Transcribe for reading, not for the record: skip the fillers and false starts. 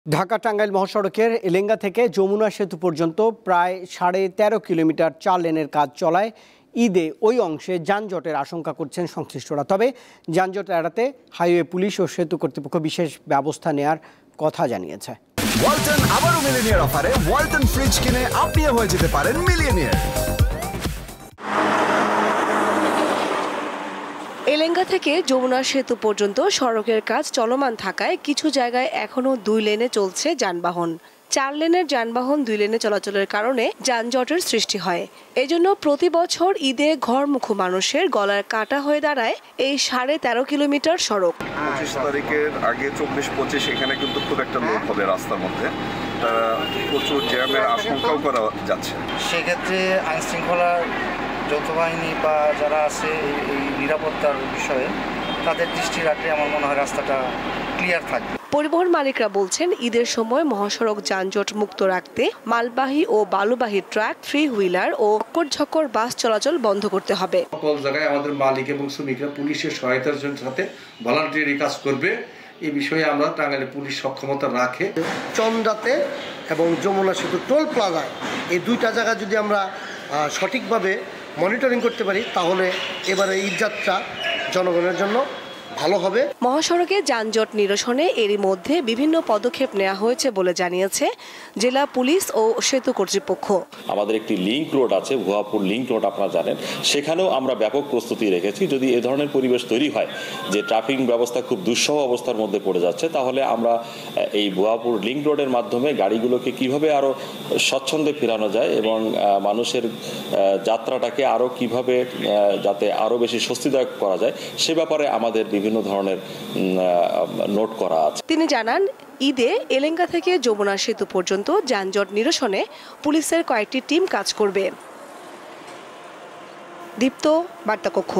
ঢাকা-টাঙ্গাইল মহাসড়কের এলেঙ্গা থেকে যমুনা সেতু পর্যন্ত প্রায় 13.5 কিলোমিটার 4 লেনের কাজ চলায় ঈদে ওই অংশে যানজটের আশঙ্কা করছেন সংশ্লিষ্টরা। তবে যানজট এড়াতে হাইওয়ে পুলিশ ও সেতু কর্তৃপক্ষ বিশেষ ব্যবস্থা নেওয়ার কথা জানিয়েছে। ওয়ালটন আবারও মিলিয়নিয়ার অফারে ওয়ালটন ফ্রিজ কিনে আপনিও হয়ে যেতে পারেন মিলিয়নিয়ার। এলেঙ্গা থেকে যমুনা সেতু পর্যন্ত সড়কের কাজ চলমান থাকায় কিছু জায়গায় এখনও 2 লেনে চলছে যানবাহন। 4 লেনের যানবাহন 2 লেনে চলাচলের কারণে যানজটের সৃষ্টি হয়। এজন্য প্রতি বছর ঈদে ঘরমুখো মানুষের গলার কাটা হয়ে দাঁড়ায় এই 13.5 কিলোমিটার সড়ক। 25 তারিখের আগে 24-25 এখানে কিন্তু খুব একটা লোক হবে রাস্তার মধ্যে, প্রচুর জ্যামের আশঙ্কাও করা যাচ্ছে। সেক্ষেত্রে আইনশৃঙ্খলার যৌথ বাহিনী বা যারা আছে এই নিরাপত্তার বিষয়ে তাদের দৃষ্টি রাখলে আমার মনে হয় রাস্তাটা ক্লিয়ার থাকবে। পরিবহন মালিকরা বলছেন ঈদের সময় মহাসড়ক যানজট মুক্ত রাখতে মালবাহী ও বালুবাহী ট্রাক, 3 হুইলার ও ঝক্কর বাস চলাচল বন্ধ করতে হবে। সকল জায়গায় আমাদের মালিক এবং শ্রমিকরা পুলিশের সহায়তার সাথে ভলান্টিয়ারি কাজ করবে। এই বিষয়ে আমরা টাঙ্গাইলে পুলিশ সক্ষমতা রাখে। চন্দ্রাতে এবং যমুনা সেতু টোল প্লাজায় এই দুইটা জায়গা যদি আমরা সঠিকভাবে মনিটরিং করতে পারি তাহলে এবারে ঈদযাত্রা জনগণের জন্য ভালো হবে। মহাসড়কে যানজট নিরসনে এরই মধ্যে বিভিন্ন পদক্ষেপ নেওয়া হয়েছে বলে জানিয়েছে জেলা পুলিশ ও সেতু কর্তৃপক্ষ। আমাদের একটি লিংক রোড আছে, ভুয়াপুর লিংক রোড, আপনারা জানেন, সেখানেও আমরা ব্যাপক প্রস্তুতি রেখেছি। যদি এ ধরনের পরিবেশ তৈরি হয় যে ট্রাফিক ব্যবস্থা খুব দুঃসহ অবস্থার মধ্যে পড়ে যাচ্ছে, তাহলে আমরা এই ভুয়াপুর লিংক রোডের মাধ্যমে গাড়িগুলোকে কিভাবে আরও স্বচ্ছন্দে ফেরানো যায় এবং মানুষের যাত্রাটাকে আরও কিভাবে যাতে আরও বেশি স্বস্তিদায়ক করা যায় সে ব্যাপারে আমাদের বিভিন্ন ধরনের নোট করা আছে। তিনি জানান, ঈদে এলেঙ্গা থেকে যমুনা সেতু পর্যন্ত যানজট নিরসনে পুলিশের কয়েকটি টিম কাজ করবে। দীপ্ত, বার্তা কক্ষ।